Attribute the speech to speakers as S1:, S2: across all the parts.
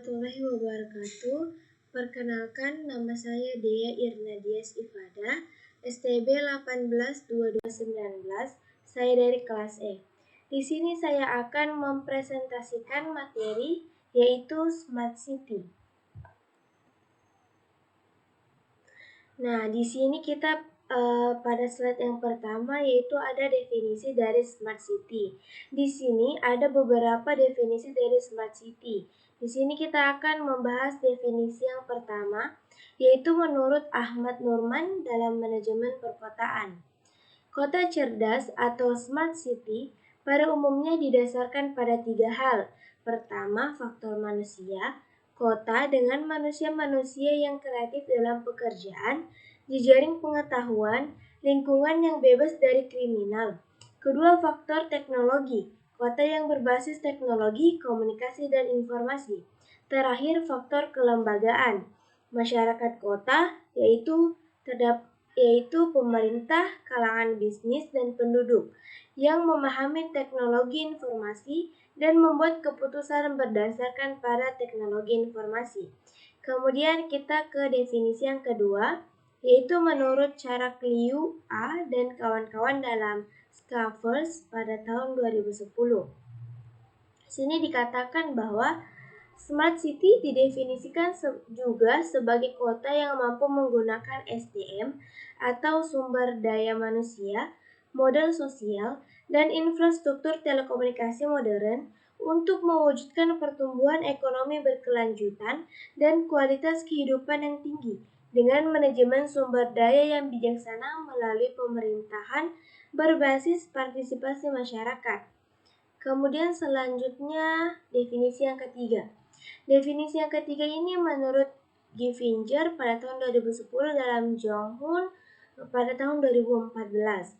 S1: warahmatullahi wabarakatuh. Perkenalkan, nama saya Dea Irnadias Ifada, STB 182219. Saya dari kelas E. Di sini saya akan mempresentasikan materi yaitu Smart City. Nah, di sini kita pada slide yang pertama yaitu ada definisi dari Smart City. Di sini ada beberapa definisi dari Smart City. Di sini kita akan membahas definisi yang pertama, yaitu menurut Ahmad Nurman dalam manajemen perkotaan. Kota cerdas atau Smart City pada umumnya didasarkan pada 3 hal. Pertama, faktor manusia. Kota dengan manusia-manusia yang kreatif dalam pekerjaan, jejaring pengetahuan, lingkungan yang bebas dari kriminal. Kedua, faktor teknologi. Kota yang berbasis teknologi, komunikasi, dan informasi. Terakhir, faktor kelembagaan. Masyarakat kota, yaitu pemerintah, kalangan bisnis, dan penduduk yang memahami teknologi informasi dan membuat keputusan berdasarkan pada teknologi informasi. Kemudian kita ke definisi yang kedua, yaitu menurut Charles Liu A dan kawan-kawan dalam Scaffolds pada tahun 2010. Sini dikatakan bahwa Smart City didefinisikan juga sebagai kota yang mampu menggunakan SDM atau sumber daya manusia, model sosial, dan infrastruktur telekomunikasi modern untuk mewujudkan pertumbuhan ekonomi berkelanjutan dan kualitas kehidupan yang tinggi dengan manajemen sumber daya yang bijaksana melalui pemerintahan berbasis partisipasi masyarakat. Kemudian selanjutnya definisi yang ketiga. Definisi yang ketiga ini menurut Givinger pada tahun 2010 dalam Jong-hun pada tahun 2014.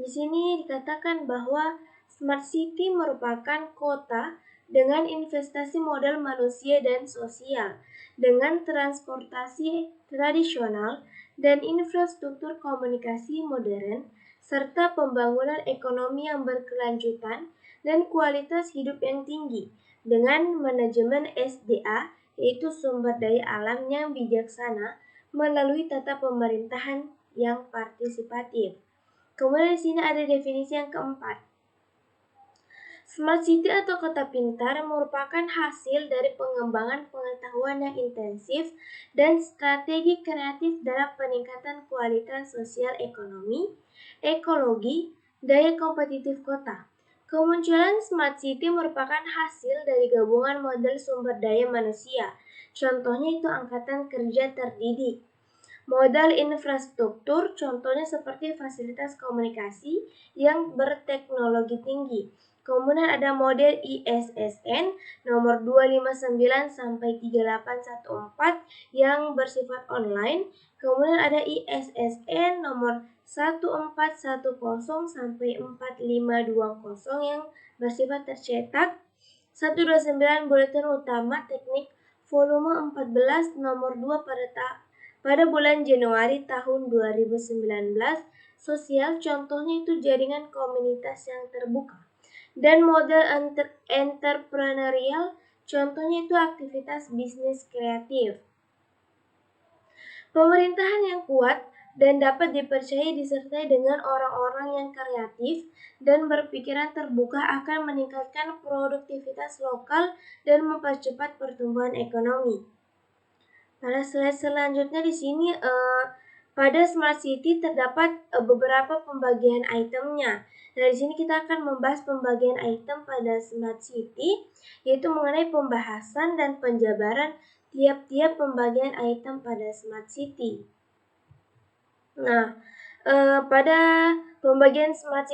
S1: Di sini dikatakan bahwa Smart City merupakan kota dengan investasi modal manusia dan sosial, dengan transportasi tradisional dan infrastruktur komunikasi modern, serta pembangunan ekonomi yang berkelanjutan dan kualitas hidup yang tinggi, dengan manajemen SDA, yaitu sumber daya alam yang bijaksana, melalui tata pemerintahan yang partisipatif. Kemudian di sini ada definisi yang keempat. Smart City atau kota pintar merupakan hasil dari pengembangan pengetahuan yang intensif dan strategi kreatif dalam peningkatan kualitas sosial ekonomi, ekologi, daya kompetitif kota. Kemunculan Smart City merupakan hasil dari gabungan model sumber daya manusia. Contohnya itu angkatan kerja terdidik. Modal infrastruktur contohnya seperti fasilitas komunikasi yang berteknologi tinggi. Kemudian ada model ISSN nomor 259 sampai 3814 yang bersifat online. Kemudian ada ISSN nomor 1410 sampai 4520 yang bersifat tercetak. 129 Buletin Utama Teknik volume 14 nomor 2 pada bulan Januari tahun 2019, sosial contohnya itu jaringan komunitas yang terbuka. Dan model entrepreneurial contohnya itu aktivitas bisnis kreatif. Pemerintahan yang kuat dan dapat dipercaya disertai dengan orang-orang yang kreatif dan berpikiran terbuka akan meningkatkan produktivitas lokal dan mempercepat pertumbuhan ekonomi. Pada slide selanjutnya di sini pada Smart City terdapat beberapa pembagian itemnya. Nah, di sini kita akan membahas pembagian item pada Smart City, yaitu mengenai pembahasan dan penjabaran tiap-tiap pembagian item pada Smart City. Nah, pada pembagian Smart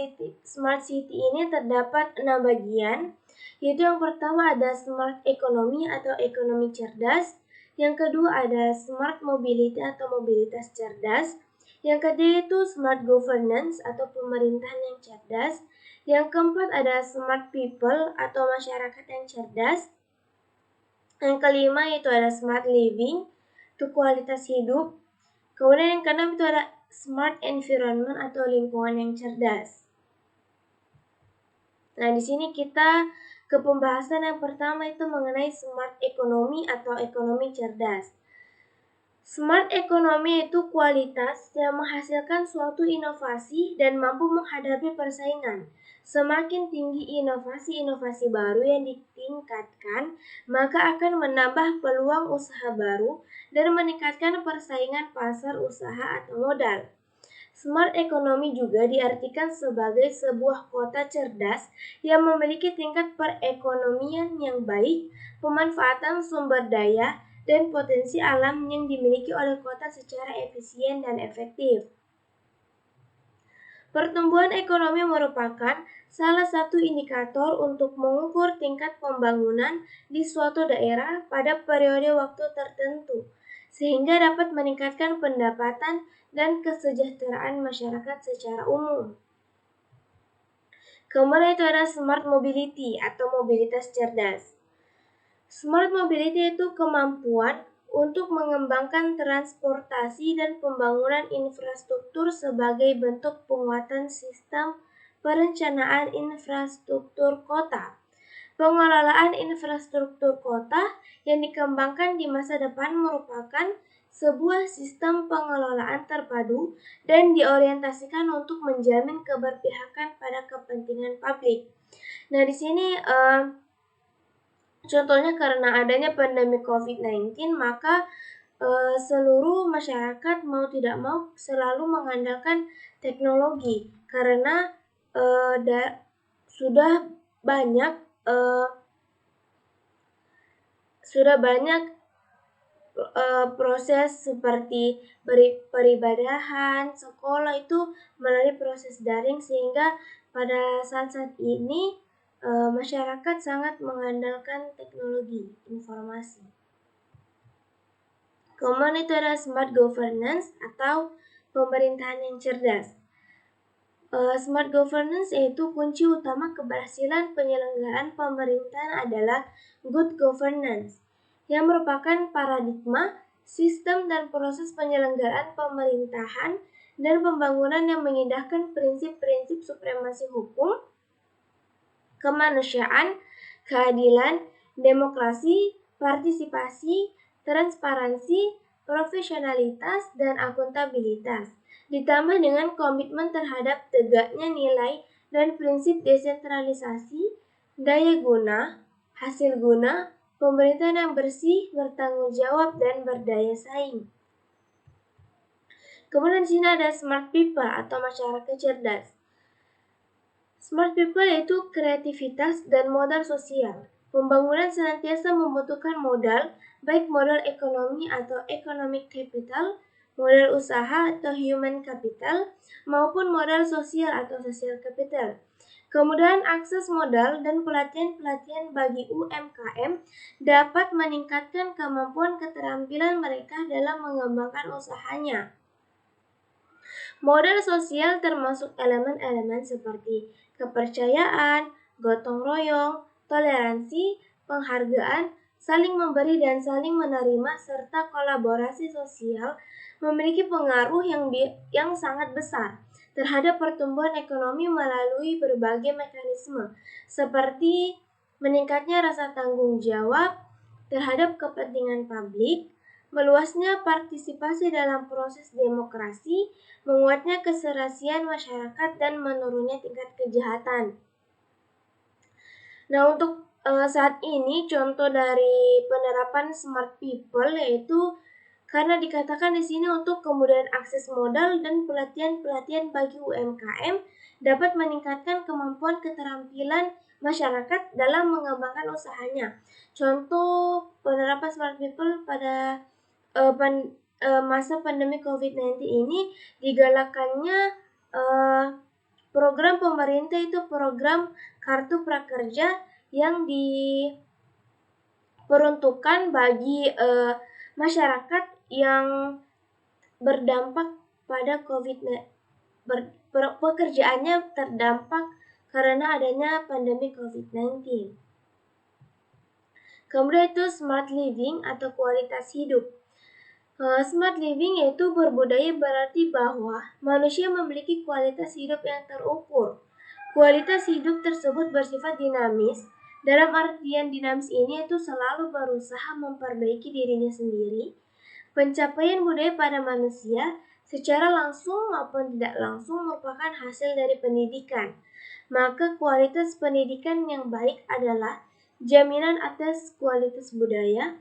S1: City ini terdapat 6 bagian, yaitu yang pertama ada Smart Economy atau ekonomi cerdas. Yang kedua ada Smart Mobility atau mobilitas cerdas. Yang ketiga itu Smart Governance atau pemerintahan yang cerdas. Yang keempat ada Smart People atau masyarakat yang cerdas. Yang kelima itu ada Smart Living, itu kualitas hidup. Kemudian yang keenam itu ada Smart Environment atau lingkungan yang cerdas. Nah, di sini kita ke pembahasan yang pertama itu mengenai smart economy atau ekonomi cerdas. Smart economy itu kualitas yang menghasilkan suatu inovasi dan mampu menghadapi persaingan. Semakin tinggi inovasi-inovasi baru yang ditingkatkan, maka akan menambah peluang usaha baru dan meningkatkan persaingan pasar usaha atau modal. Smart economy juga diartikan sebagai sebuah kota cerdas yang memiliki tingkat perekonomian yang baik, pemanfaatan sumber daya, dan potensi alam yang dimiliki oleh kota secara efisien dan efektif. Pertumbuhan ekonomi merupakan salah satu indikator untuk mengukur tingkat pembangunan di suatu daerah pada periode waktu tertentu, sehingga dapat meningkatkan pendapatan dan kesejahteraan masyarakat secara umum. Kemudian itu ada smart mobility atau mobilitas cerdas. Smart mobility itu kemampuan untuk mengembangkan transportasi dan pembangunan infrastruktur sebagai bentuk penguatan sistem perencanaan infrastruktur kota. Pengelolaan infrastruktur kota yang dikembangkan di masa depan merupakan sebuah sistem pengelolaan terpadu dan diorientasikan untuk menjamin keberpihakan pada kepentingan publik. Nah, di sini contohnya karena adanya pandemi COVID-19, maka seluruh masyarakat mau tidak mau selalu mengandalkan teknologi karena sudah banyak proses seperti peribadahan, sekolah itu melalui proses daring sehingga pada saat-saat ini masyarakat sangat mengandalkan teknologi informasi. Kemudian itu ada smart governance atau pemerintahan yang cerdas. Smart governance yaitu kunci utama keberhasilan penyelenggaraan pemerintahan adalah good governance, yang merupakan paradigma, sistem dan proses penyelenggaraan pemerintahan dan pembangunan yang mengindahkan prinsip-prinsip supremasi hukum, kemanusiaan, keadilan, demokrasi, partisipasi, transparansi, profesionalitas, dan akuntabilitas, ditambah dengan komitmen terhadap tegaknya nilai dan prinsip desentralisasi, daya guna, hasil guna, pemerintahan yang bersih, bertanggung jawab, dan berdaya saing. Kemudian di sini ada smart people atau masyarakat cerdas. Smart people yaitu kreativitas dan modal sosial. Pembangunan senantiasa membutuhkan modal, baik modal ekonomi atau economic capital, modal usaha atau human capital, maupun modal sosial atau social capital. Kemudahan akses modal dan pelatihan-pelatihan bagi UMKM dapat meningkatkan kemampuan keterampilan mereka dalam mengembangkan usahanya. Modal sosial termasuk elemen-elemen seperti kepercayaan, gotong royong, toleransi, penghargaan, saling memberi dan saling menerima, serta kolaborasi sosial memiliki pengaruh yang sangat besar terhadap pertumbuhan ekonomi melalui berbagai mekanisme, seperti meningkatnya rasa tanggung jawab terhadap kepentingan publik, meluasnya partisipasi dalam proses demokrasi, menguatnya keserasian masyarakat, dan menurunnya tingkat kejahatan. Nah, untuk saat ini contoh dari penerapan smart people yaitu karena dikatakan di sini untuk kemudahan akses modal dan pelatihan-pelatihan bagi UMKM dapat meningkatkan kemampuan keterampilan masyarakat dalam mengembangkan usahanya. Contoh penerapan smart people pada masa pandemi COVID-19 ini digalakannya program pemerintah itu program kartu prakerja yang diperuntukkan bagi masyarakat yang berdampak pada pekerjaannya terdampak karena adanya pandemi COVID-19. Kemudian itu smart living atau kualitas hidup. Smart living yaitu berbudaya berarti bahwa manusia memiliki kualitas hidup yang terukur. Kualitas hidup tersebut bersifat dinamis Dalam artian dinamis ini itu selalu berusaha memperbaiki dirinya sendiri. Pencapaian budaya pada manusia secara langsung maupun tidak langsung merupakan hasil dari pendidikan. Maka kualitas pendidikan yang baik adalah jaminan atas kualitas budaya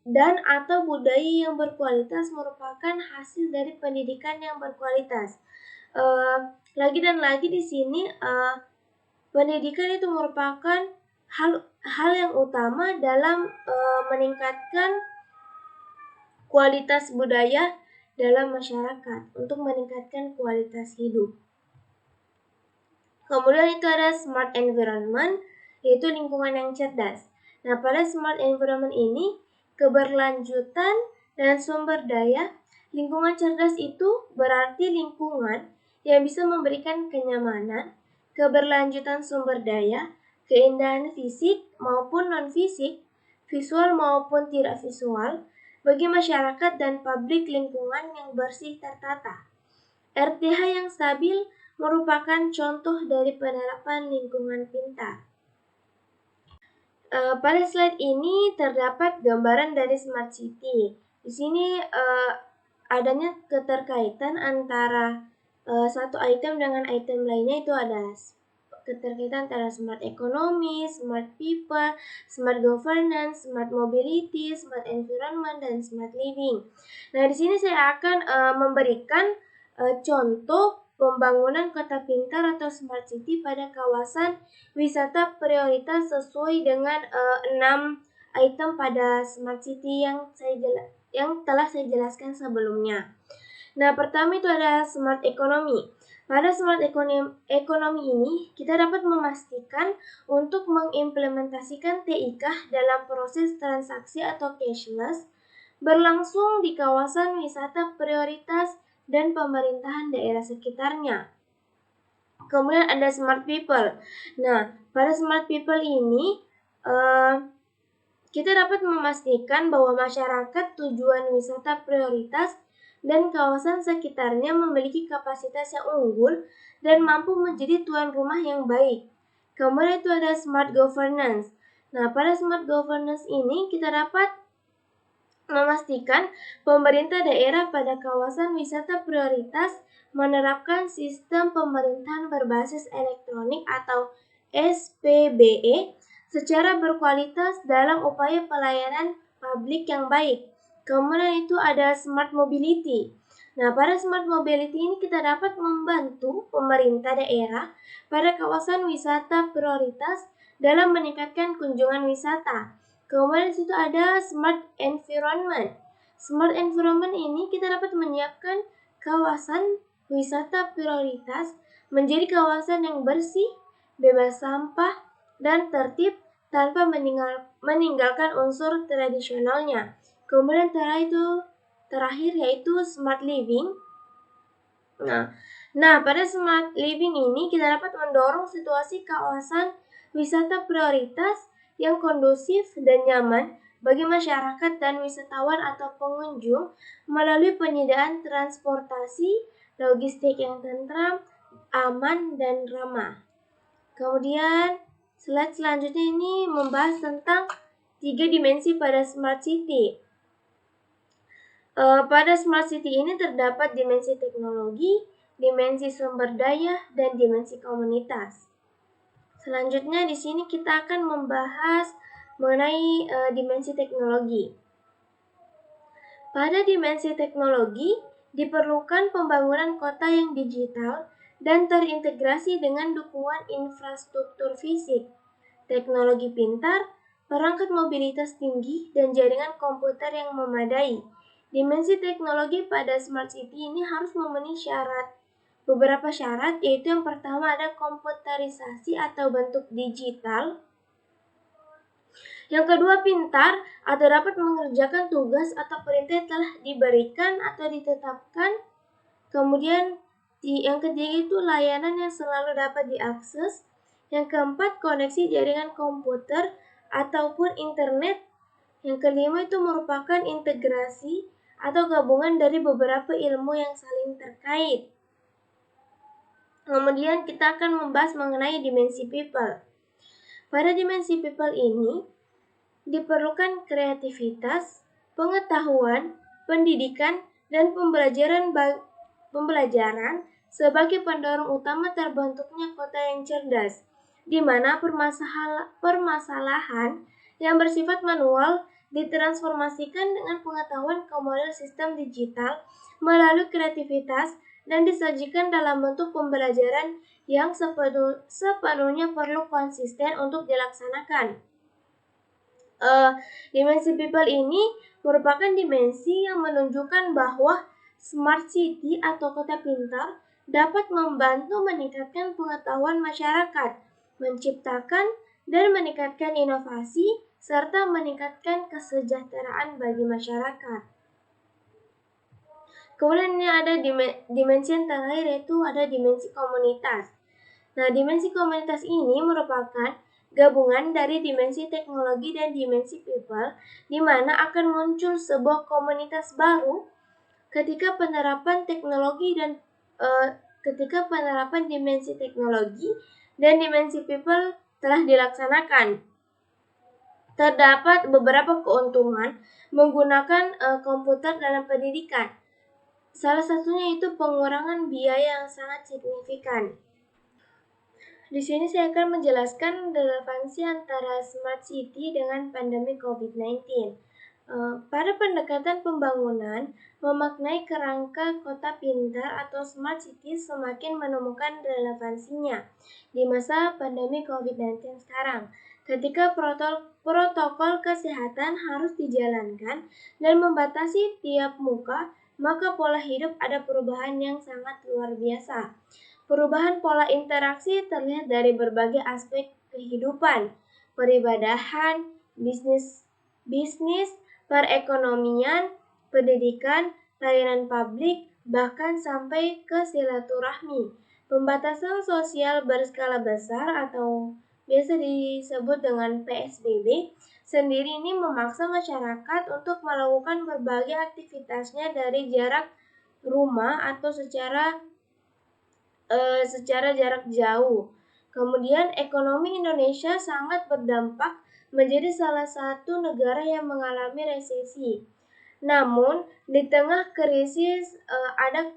S1: dan atau budaya yang berkualitas merupakan hasil dari pendidikan yang berkualitas. Lagi dan lagi di sini pendidikan itu merupakan hal yang utama dalam meningkatkan kualitas budaya dalam masyarakat untuk meningkatkan kualitas hidup. Kemudian itu ada smart environment, yaitu lingkungan yang cerdas. Nah, pada smart environment ini, keberlanjutan dan sumber daya, lingkungan cerdas itu berarti lingkungan yang bisa memberikan kenyamanan, keberlanjutan sumber daya, keindahan fisik maupun non-fisik, visual maupun tidak visual, bagi masyarakat dan publik lingkungan yang bersih tertata. RTH yang stabil merupakan contoh dari penerapan lingkungan pintar. Pada slide ini terdapat gambaran dari Smart City. Di sini adanya keterkaitan antara satu item dengan item lainnya, itu ada keterkaitan antara smart economy, smart people, smart governance, smart mobility, smart environment, dan smart living. Nah, di sini saya akan memberikan contoh pembangunan kota pintar atau smart city pada kawasan wisata prioritas sesuai dengan 6 item pada smart city yang telah saya jelaskan sebelumnya. Nah, pertama itu ada smart economy. Pada smart economy ini, kita dapat memastikan untuk mengimplementasikan TIK dalam proses transaksi atau cashless berlangsung di kawasan wisata prioritas dan pemerintahan daerah sekitarnya. Kemudian ada smart people. Nah, pada smart people ini kita dapat memastikan bahwa masyarakat tujuan wisata prioritas dan kawasan sekitarnya memiliki kapasitas yang unggul dan mampu menjadi tuan rumah yang baik. Kemudian itu ada smart governance. Nah, pada smart governance ini kita dapat memastikan pemerintah daerah pada kawasan wisata prioritas menerapkan sistem pemerintahan berbasis elektronik atau SPBE secara berkualitas dalam upaya pelayanan publik yang baik. Kemudian itu ada smart mobility. Nah, pada smart mobility ini kita dapat membantu pemerintah daerah pada kawasan wisata prioritas dalam meningkatkan kunjungan wisata. Kemudian di situ ada smart environment. Smart environment ini kita dapat menyiapkan kawasan wisata prioritas menjadi kawasan yang bersih, bebas sampah, dan tertib tanpa meninggalkan unsur tradisionalnya. Kemudian terakhir yaitu smart living. Nah, pada smart living ini kita dapat mendorong situasi kawasan wisata prioritas yang kondusif dan nyaman bagi masyarakat dan wisatawan atau pengunjung melalui penyediaan transportasi, logistik yang tentram, aman, dan ramah. Kemudian slide selanjutnya ini membahas tentang 3 dimensi pada smart city. Pada smart city ini terdapat dimensi teknologi, dimensi sumber daya, dan dimensi komunitas. Selanjutnya di sini kita akan membahas mengenai dimensi teknologi. Pada dimensi teknologi diperlukan pembangunan kota yang digital dan terintegrasi dengan dukungan infrastruktur fisik, teknologi pintar, perangkat mobilitas tinggi, dan jaringan komputer yang memadai. Dimensi teknologi pada smart city ini harus memenuhi beberapa syarat, yaitu yang pertama ada komputerisasi atau bentuk digital. Yang kedua pintar atau dapat mengerjakan tugas atau perintah yang telah diberikan atau ditetapkan. Kemudian yang ketiga itu layanan yang selalu dapat diakses. Yang keempat koneksi jaringan komputer ataupun internet. Yang kelima itu merupakan integrasi atau gabungan dari beberapa ilmu yang saling terkait. Kemudian kita akan membahas mengenai dimensi people. Pada dimensi people ini, diperlukan kreativitas, pengetahuan, pendidikan, dan pembelajaran sebagai pendorong utama terbentuknya kota yang cerdas, di mana permasalahan yang bersifat manual ditransformasikan dengan pengetahuan ke model sistem digital melalui kreativitas dan disajikan dalam bentuk pembelajaran yang sepenuhnya perlu konsisten untuk dilaksanakan. Dimensi people ini merupakan dimensi yang menunjukkan bahwa smart city atau kota pintar dapat membantu meningkatkan pengetahuan masyarakat, menciptakan dan meningkatkan inovasi, serta meningkatkan kesejahteraan bagi masyarakat. Kemudian ini ada dimensi yang terakhir, yaitu ada dimensi komunitas. Nah, dimensi komunitas ini merupakan gabungan dari dimensi teknologi dan dimensi people, di mana akan muncul sebuah komunitas baru ketika penerapan teknologi dan ketika penerapan dimensi teknologi dan dimensi people telah dilaksanakan. Terdapat beberapa keuntungan menggunakan komputer dalam pendidikan. Salah satunya itu pengurangan biaya yang sangat signifikan. Di sini saya akan menjelaskan relevansi antara smart city dengan pandemi COVID-19. Pada pendekatan pembangunan, memaknai kerangka kota pintar atau smart city semakin menemukan relevansinya di masa pandemi COVID-19 sekarang. Ketika protokol kesehatan harus dijalankan dan membatasi tiap muka, maka pola hidup ada perubahan yang sangat luar biasa. Perubahan pola interaksi terlihat dari berbagai aspek kehidupan, peribadahan, bisnis, perekonomian, pendidikan, layanan publik, bahkan sampai ke silaturahmi. Pembatasan sosial berskala besar atau biasa disebut dengan PSBB sendiri ini memaksa masyarakat untuk melakukan berbagai aktivitasnya dari jarak rumah atau secara jarak jauh. Kemudian ekonomi Indonesia sangat berdampak menjadi salah satu negara yang mengalami resesi. Namun, di tengah krisis ada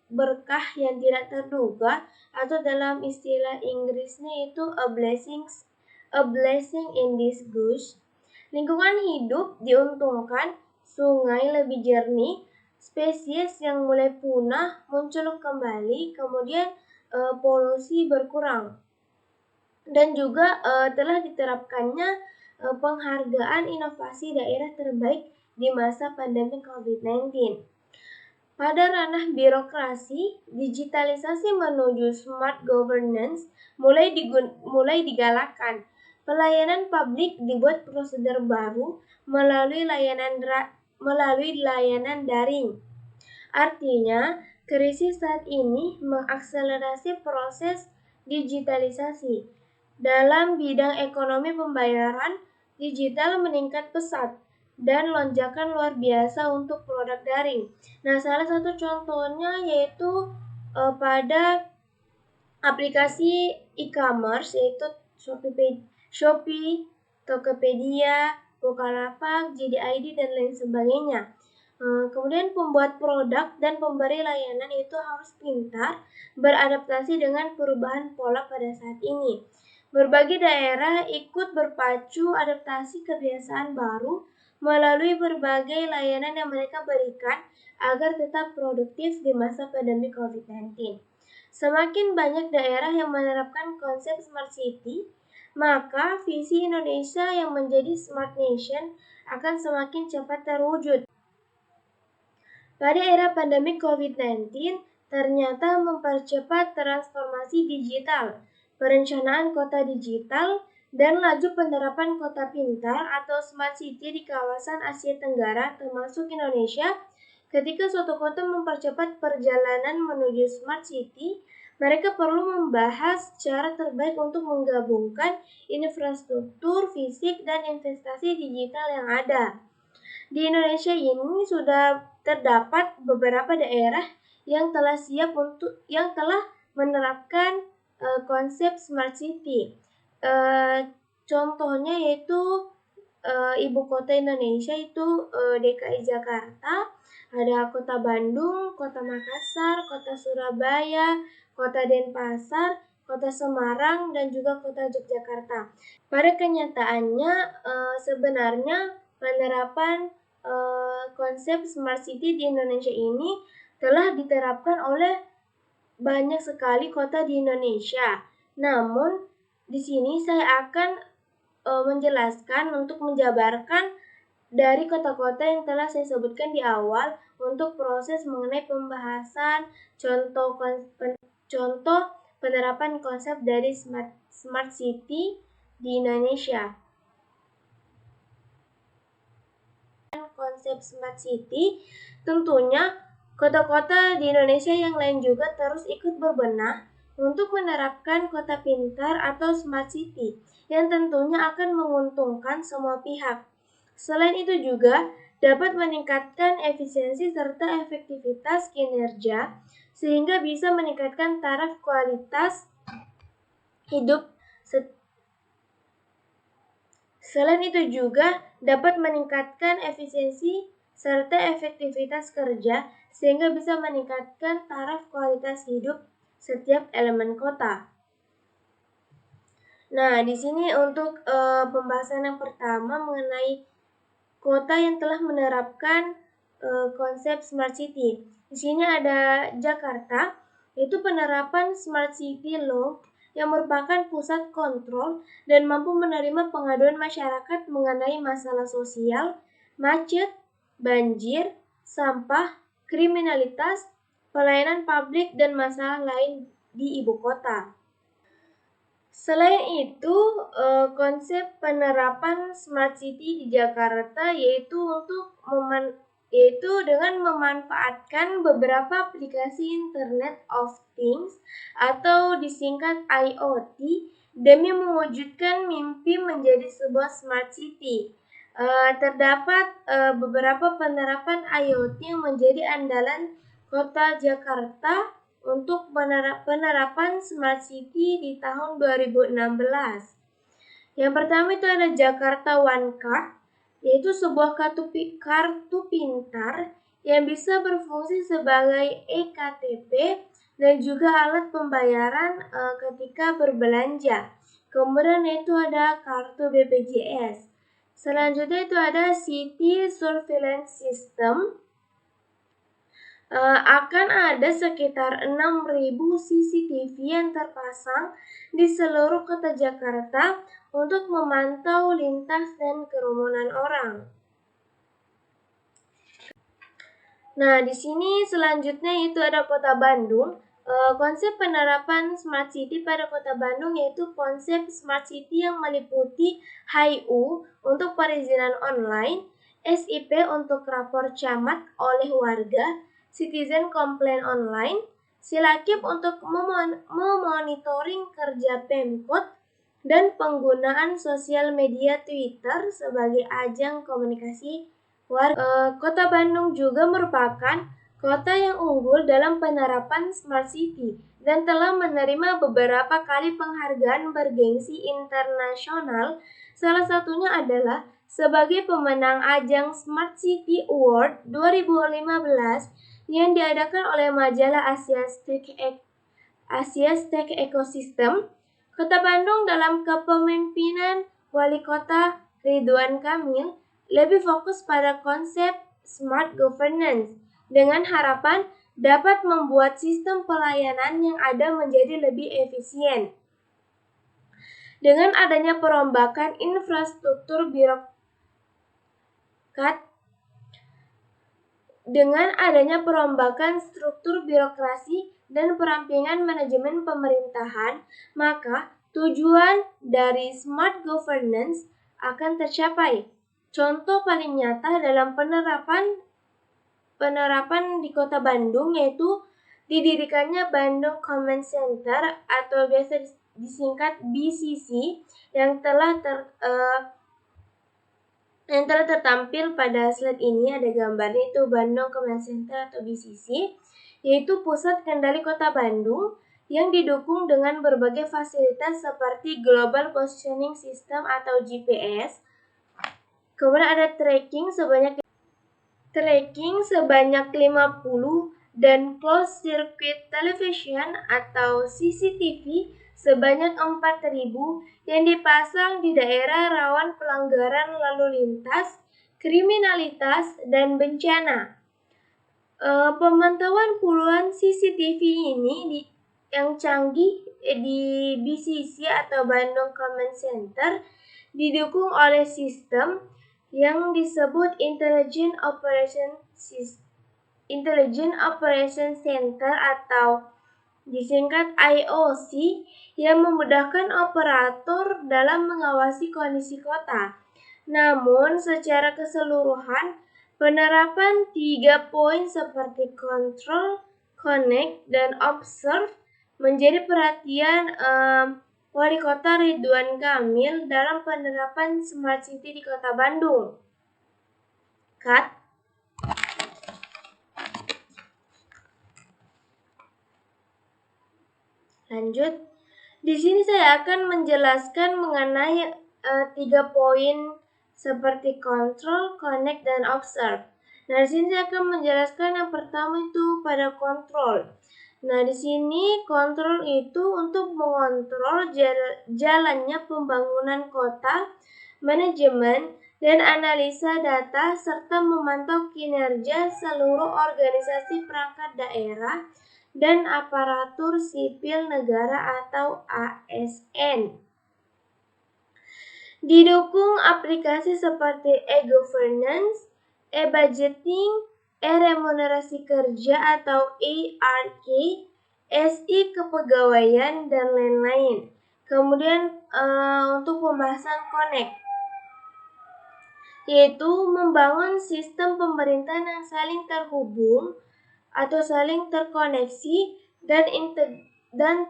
S1: berkah yang tidak terduga atau dalam istilah Inggrisnya itu a blessing in disguise. Lingkungan hidup diuntungkan, sungai lebih jernih, spesies yang mulai punah muncul kembali, kemudian polusi berkurang. Dan juga telah diterapkannya penghargaan inovasi daerah terbaik di masa pandemi COVID-19. Pada ranah birokrasi, digitalisasi menuju smart governance mulai digalakkan. Pelayanan publik dibuat prosedur baru melalui layanan daring. Artinya, krisis saat ini mengakselerasi proses digitalisasi. Dalam bidang ekonomi pembayaran, digital meningkat pesat dan lonjakan luar biasa untuk produk daring. Nah, salah satu contohnya yaitu pada aplikasi e-commerce yaitu Shopee, Tokopedia, Bukalapak, JDID, dan lain sebagainya. Kemudian pembuat produk dan pemberi layanan itu harus pintar beradaptasi dengan perubahan pola pada saat ini. Berbagai daerah ikut berpacu adaptasi kebiasaan baru melalui berbagai layanan yang mereka berikan agar tetap produktif di masa pandemi COVID-19. Semakin banyak daerah yang menerapkan konsep smart city, maka visi Indonesia yang menjadi smart nation akan semakin cepat terwujud. Pada era pandemi COVID-19, ternyata mempercepat transformasi digital, perencanaan kota digital, dan laju penerapan kota pintar atau smart city di kawasan Asia Tenggara termasuk Indonesia. Ketika suatu kota mempercepat perjalanan menuju smart city, mereka perlu membahas cara terbaik untuk menggabungkan infrastruktur fisik dan investasi digital yang ada. Di Indonesia ini sudah terdapat beberapa daerah yang telah menerapkan konsep smart city. Contohnya yaitu ibu kota Indonesia itu DKI Jakarta, ada kota Bandung, kota Makassar, kota Surabaya, kota Denpasar, kota Semarang, dan juga kota Yogyakarta. Pada kenyataannya sebenarnya penerapan konsep smart city di Indonesia ini telah diterapkan oleh banyak sekali kota di Indonesia. Namun di sini saya akan menjelaskan untuk menjabarkan dari kota-kota yang telah saya sebutkan di awal untuk proses mengenai pembahasan contoh penerapan konsep dari smart city di Indonesia. Konsep smart city tentunya kota-kota di Indonesia yang lain juga terus ikut berbenah untuk menerapkan kota pintar atau smart city yang tentunya akan menguntungkan semua pihak. Selain itu juga dapat meningkatkan efisiensi serta efektivitas kinerja sehingga bisa meningkatkan taraf kualitas hidup. Selain itu juga dapat meningkatkan efisiensi serta efektivitas kerja sehingga bisa meningkatkan taraf kualitas hidup setiap elemen kota. Nah, di sini untuk pembahasan yang pertama mengenai kota yang telah menerapkan konsep smart city. Di sini ada Jakarta, yaitu penerapan smart city law yang merupakan pusat kontrol dan mampu menerima pengaduan masyarakat mengenai masalah sosial, macet, banjir, sampah, kriminalitas, pelayanan publik, dan masalah lain di ibu kota. Selain itu, konsep penerapan smart city di Jakarta yaitu dengan memanfaatkan beberapa aplikasi Internet of Things atau disingkat IoT demi mewujudkan mimpi menjadi sebuah smart city. Terdapat beberapa penerapan IoT yang menjadi andalan kota Jakarta untuk penerapan smart city di tahun 2016. Yang pertama itu ada Jakarta One Card, yaitu sebuah kartu pintar yang bisa berfungsi sebagai eKTP dan juga alat pembayaran ketika berbelanja. Kemudian itu ada kartu BPJS. Selanjutnya itu ada City Surveillance System. Akan ada sekitar 6.000 CCTV yang terpasang di seluruh kota Jakarta untuk memantau lintas dan kerumunan orang. Nah, di sini selanjutnya itu ada Kota Bandung. Konsep penerapan Smart City pada Kota Bandung yaitu konsep Smart City yang meliputi HIU untuk perizinan online, SIP untuk rapor camat oleh warga, Citizen Complaint Online, Silakip untuk memonitoring kerja Pemkot, dan penggunaan sosial media Twitter sebagai ajang komunikasi warga. Kota Bandung juga merupakan kota yang unggul dalam penerapan Smart City dan telah menerima beberapa kali penghargaan bergengsi internasional. Salah satunya adalah sebagai pemenang ajang Smart City Award 2015 yang diadakan oleh majalah Asia Tech Ecosystem. Kota Bandung dalam kepemimpinan Wali Kota Ridwan Kamil lebih fokus pada konsep smart governance dengan harapan dapat membuat sistem pelayanan yang ada menjadi lebih efisien. Dengan adanya perombakan infrastruktur struktur birokrasi dan perampingan manajemen pemerintahan, maka tujuan dari smart governance akan tercapai. Contoh paling nyata dalam penerapan di Kota Bandung yaitu didirikannya Bandung Command Center atau biasa disingkat BCC yang telah tertampil pada slide ini. Ada gambarnya itu Bandung Command Center atau BCC, yaitu pusat kendali Kota Bandung yang didukung dengan berbagai fasilitas seperti Global Positioning System atau GPS. Kemudian ada tracking sebanyak 50 dan closed circuit television atau CCTV sebanyak 4.000 yang dipasang di daerah rawan pelanggaran lalu lintas, kriminalitas, dan bencana. Pemantauan puluhan CCTV ini yang canggih di BCC atau Bandung Command Center didukung oleh sistem yang disebut Intelligent Operation Center atau disingkat IOC yang memudahkan operator dalam mengawasi kondisi kota. Namun secara keseluruhan penerapan 3 poin seperti control, connect, dan observe menjadi perhatian Wali Kota Ridwan Kamil dalam penerapan Smart City di Kota Bandung. Cut. Lanjut. Di sini saya akan menjelaskan mengenai 3 poin seperti control, connect, dan observe. Nah, di sini saya akan menjelaskan yang pertama itu pada control. Nah, di sini kontrol itu untuk mengontrol jalannya pembangunan kota, manajemen, dan analisa data serta memantau kinerja seluruh organisasi perangkat daerah dan aparatur sipil negara atau ASN. Didukung aplikasi seperti e-governance, e-budgeting, e-remunerasi kerja atau ERK, SI kepegawaian, dan lain-lain. Kemudian untuk pembahasan connect, yaitu membangun sistem pemerintahan yang saling terhubung atau saling terkoneksi dan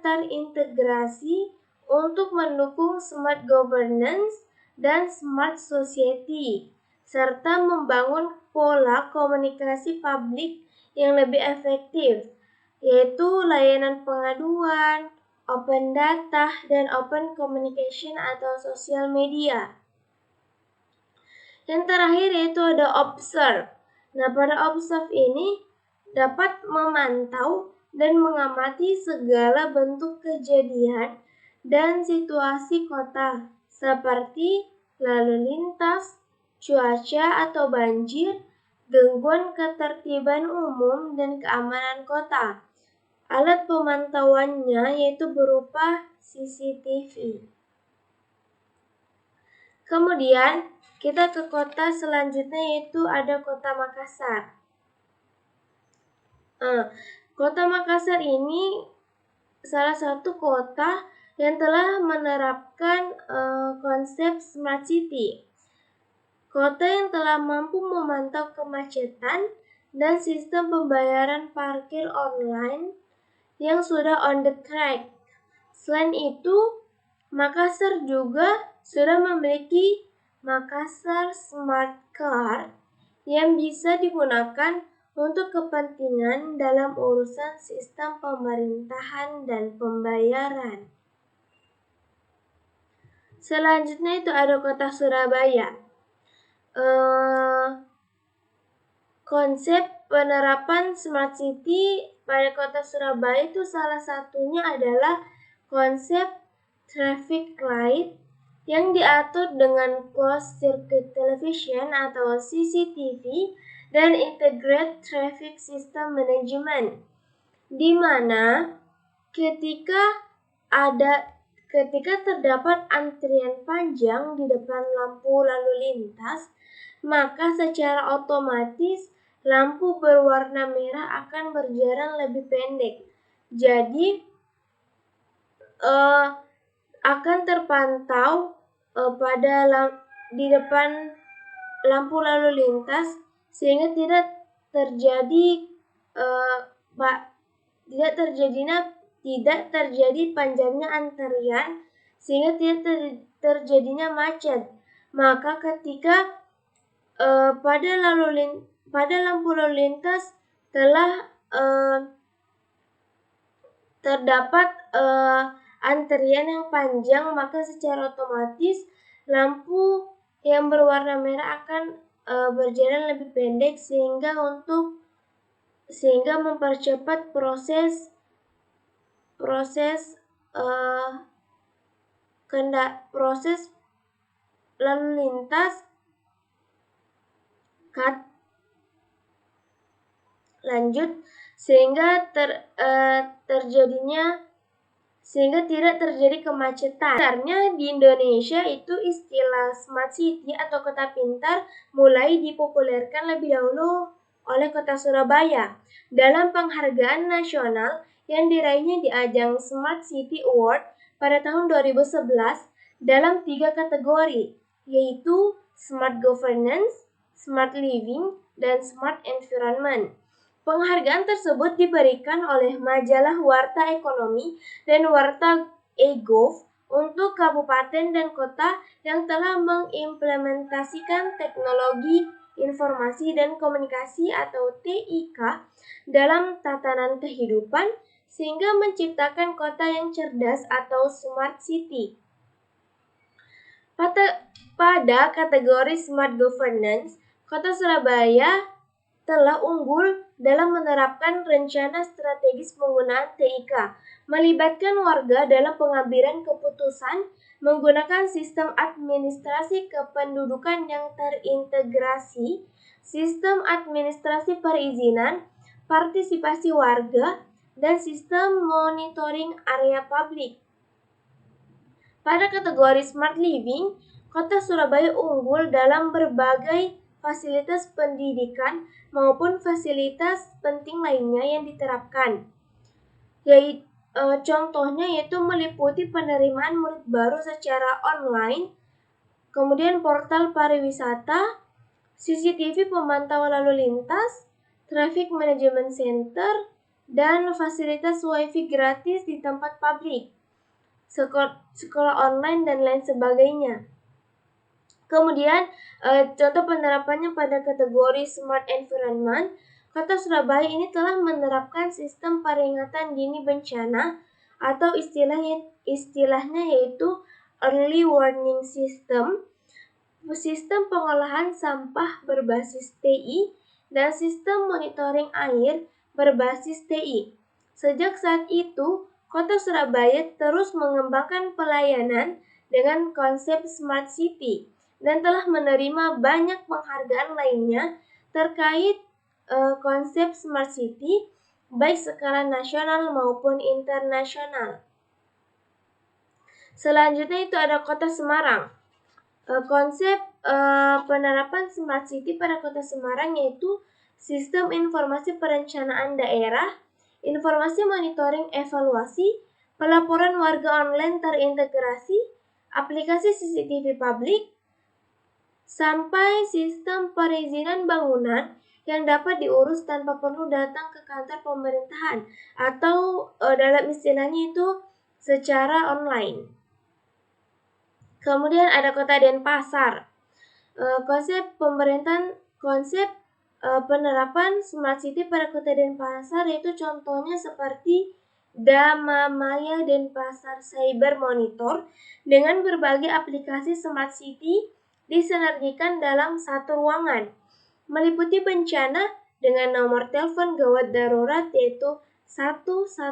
S1: terintegrasi untuk mendukung smart governance dan smart society, serta membangun pola komunikasi publik yang lebih efektif, yaitu layanan pengaduan, open data, dan open communication atau sosial media. Yang terakhir yaitu ada observe. Nah, pada observe ini dapat memantau dan mengamati segala bentuk kejadian dan situasi kota seperti lalu lintas, cuaca atau banjir, gangguan ketertiban umum, dan keamanan kota. Alat pemantauannya yaitu berupa CCTV. Kemudian kita ke kota selanjutnya yaitu ada Kota Makassar. Kota Makassar ini salah satu kota yang telah menerapkan konsep Smart City. Kota yang telah mampu memantau kemacetan dan sistem pembayaran parkir online yang sudah on the track. Selain itu, Makassar juga sudah memiliki Makassar Smart Card yang bisa digunakan untuk kepentingan dalam urusan sistem pemerintahan dan pembayaran. Selanjutnya itu ada Kota Surabaya. Konsep penerapan Smart City pada Kota Surabaya itu salah satunya adalah konsep traffic light yang diatur dengan closed circuit television atau CCTV dan integrated traffic system management, di mana ketika terdapat antrian panjang di depan lampu lalu lintas, maka secara otomatis lampu berwarna merah akan berjalan lebih pendek. Jadi akan terpantau di depan lampu lalu lintas sehingga tidak terjadi panjangnya antrian sehingga tidak terjadinya macet. Maka ketika pada lampu lalu lintas telah terdapat antrian yang panjang, maka secara otomatis lampu yang berwarna merah akan berjalan lebih pendek sehingga mempercepat proses lalu lintas lanjut sehingga tidak terjadi kemacetan. Sebenarnya di Indonesia itu istilah smart city atau kota pintar mulai dipopulerkan lebih dahulu oleh Kota Surabaya dalam penghargaan nasional yang diraihnya di ajang Smart City Award pada tahun 2011 dalam 3 kategori, yaitu Smart Governance, Smart Living, dan Smart Environment. Penghargaan tersebut diberikan oleh majalah Warta Ekonomi dan Warta e-Gov untuk kabupaten dan kota yang telah mengimplementasikan teknologi informasi dan komunikasi atau TIK dalam tatanan kehidupan sehingga menciptakan kota yang cerdas atau smart city. Pada kategori smart governance, Kota Surabaya telah unggul dalam menerapkan rencana strategis penggunaan TIK, melibatkan warga dalam pengambilan keputusan menggunakan sistem administrasi kependudukan yang terintegrasi, sistem administrasi perizinan, partisipasi warga, dan sistem monitoring area publik. Pada kategori Smart Living, Kota Surabaya unggul dalam berbagai fasilitas pendidikan maupun fasilitas penting lainnya yang diterapkan. Contohnya yaitu meliputi penerimaan murid baru secara online, kemudian portal pariwisata, CCTV pemantauan lalu lintas, traffic management center, dan fasilitas wifi gratis di tempat publik, sekolah online, dan lain sebagainya. Kemudian contoh penerapannya pada kategori Smart Environment, Kota Surabaya ini telah menerapkan sistem peringatan dini bencana atau istilahnya yaitu Early Warning System, sistem pengolahan sampah berbasis TI, dan sistem monitoring air berbasis TI. Sejak saat itu, Kota Surabaya terus mengembangkan pelayanan dengan konsep Smart City dan telah menerima banyak penghargaan lainnya terkait konsep Smart City, baik skala nasional maupun internasional. Selanjutnya itu ada Kota Semarang. Konsep penerapan Smart City pada Kota Semarang yaitu sistem informasi perencanaan daerah, informasi monitoring evaluasi, pelaporan warga online terintegrasi, aplikasi CCTV publik, sampai sistem perizinan bangunan yang dapat diurus tanpa perlu datang ke kantor pemerintahan atau dalam istilahnya itu secara online. Kemudian ada Kota Denpasar. Konsep penerapan Smart City pada Kota Denpasar yaitu contohnya seperti Damamaya Denpasar Cyber Monitor dengan berbagai aplikasi Smart City disinergikan dalam satu ruangan, meliputi bencana dengan nomor telepon gawat darurat yaitu 112,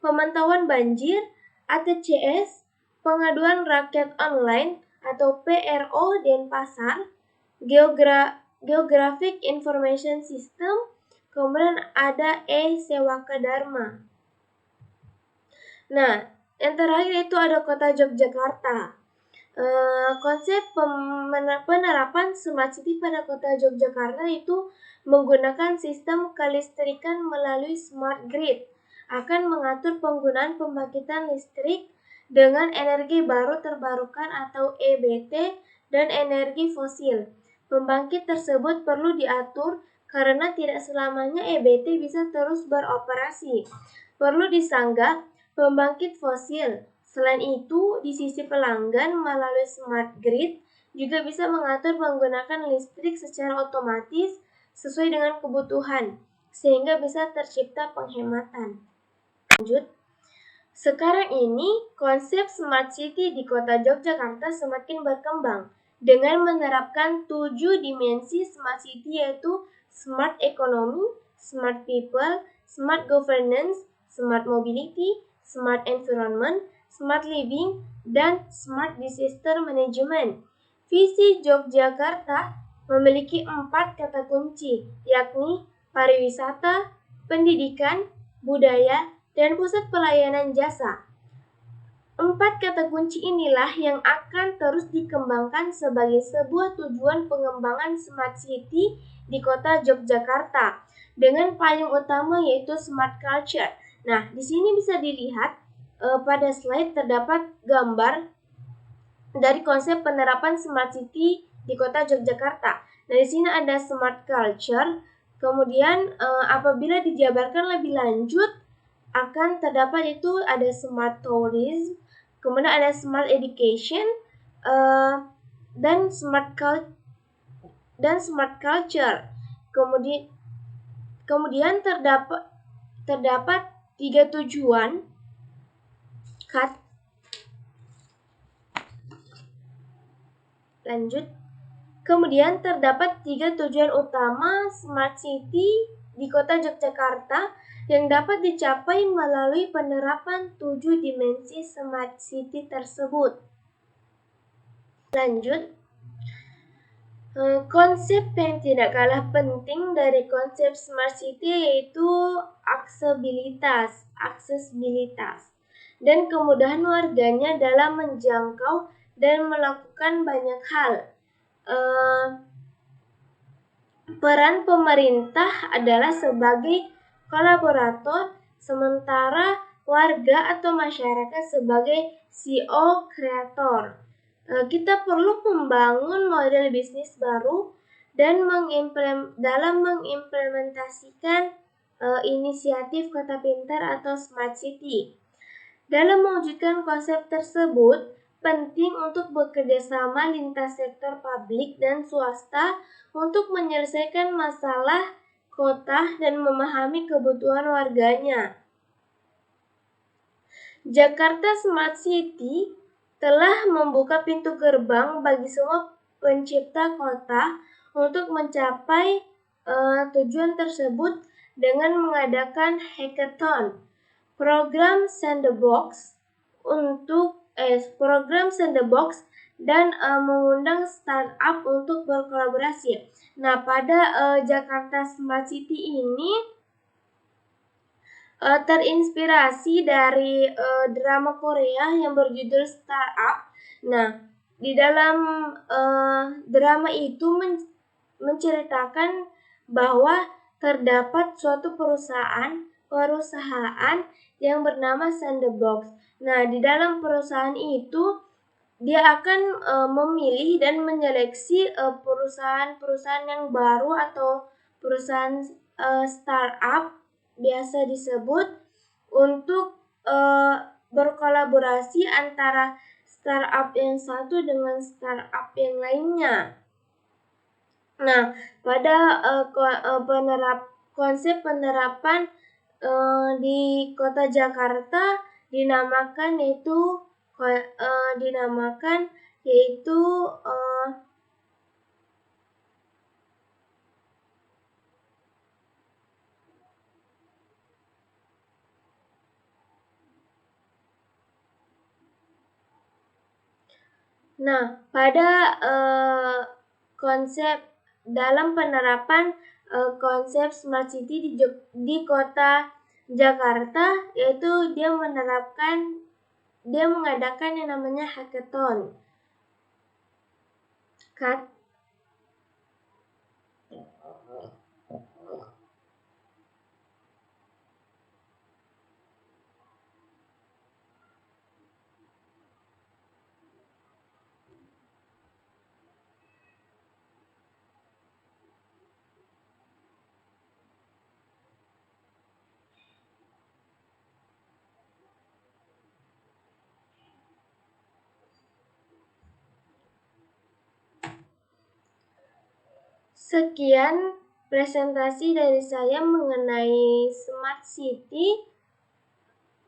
S1: pemantauan banjir, ATCS, pengaduan rakyat online atau PRO Denpasar, Geographic Information System, kemudian ada e-Sewaka Dharma. Nah, yang terakhir itu ada Kota Yogyakarta. Konsep penerapan Smart City pada Kota Yogyakarta itu menggunakan sistem kelistrikan melalui Smart Grid, akan mengatur penggunaan pembangkitan listrik dengan energi baru terbarukan atau EBT dan energi fosil. Pembangkit tersebut perlu diatur karena tidak selamanya EBT bisa terus beroperasi. Perlu disanggah pembangkit fosil. Selain itu, di sisi pelanggan melalui Smart Grid juga bisa mengatur menggunakan listrik secara otomatis sesuai dengan kebutuhan, sehingga bisa tercipta penghematan. Sekarang ini, konsep Smart City di kota Yogyakarta semakin berkembang dengan menerapkan 7 dimensi Smart City, yaitu Smart Economy, Smart People, Smart Governance, Smart Mobility, Smart Environment, Smart Living, dan Smart Disaster Management. Visi Yogyakarta memiliki 4 kata kunci, yakni pariwisata, pendidikan, budaya, dan pusat pelayanan jasa. 4 kata kunci inilah yang akan terus dikembangkan sebagai sebuah tujuan pengembangan Smart City di kota Yogyakarta dengan payung utama yaitu Smart Culture. Nah, di sini bisa dilihat pada slide terdapat gambar dari konsep penerapan Smart City di kota Yogyakarta. Nah, di sini ada Smart Culture. Kemudian apabila dijabarkan lebih lanjut akan terdapat itu ada Smart Tourism, kemudian ada Smart Education, dan Smart Culture. Kemudian terdapat 3 tujuan. Lanjut. Kemudian terdapat 3 tujuan utama Smart City di kota Yogyakarta yang dapat dicapai melalui penerapan 7 dimensi Smart City tersebut. Lanjut. Konsep yang tidak kalah penting dari konsep Smart City yaitu aksesibilitas, dan kemudahan warganya dalam menjangkau dan melakukan banyak hal. Peran pemerintah adalah sebagai kolaborator, sementara warga atau masyarakat sebagai CEO kreator. Kita perlu membangun model bisnis baru dan dalam mengimplementasikan inisiatif Kota Pintar atau Smart City. Dalam mewujudkan konsep tersebut, penting untuk bekerjasama lintas sektor publik dan swasta untuk menyelesaikan masalah kota dan memahami kebutuhan warganya. Jakarta Smart City telah membuka pintu gerbang bagi semua pencipta kota untuk mencapai tujuan tersebut dengan mengadakan hackathon, program Sandbox dan mengundang startup untuk berkolaborasi. Nah, pada Jakarta Smart City ini terinspirasi dari drama Korea yang berjudul Startup. Nah, di dalam drama itu menceritakan bahwa terdapat suatu perusahaan yang bernama Sandbox. Nah, di dalam perusahaan itu dia akan memilih dan menyeleksi perusahaan-perusahaan yang baru atau perusahaan startup biasa disebut untuk berkolaborasi antara startup yang satu dengan startup yang lainnya. Nah, pada konsep penerapan di kota Jakarta dinamakan yaitu Nah, pada konsep dalam penerapan konsep Smart City di kota Jakarta, yaitu dia mengadakan yang namanya hackathon. Sekian presentasi dari saya mengenai Smart City.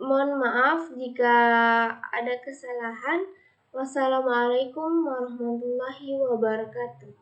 S1: Mohon maaf jika ada kesalahan. Wassalamualaikum warahmatullahi wabarakatuh.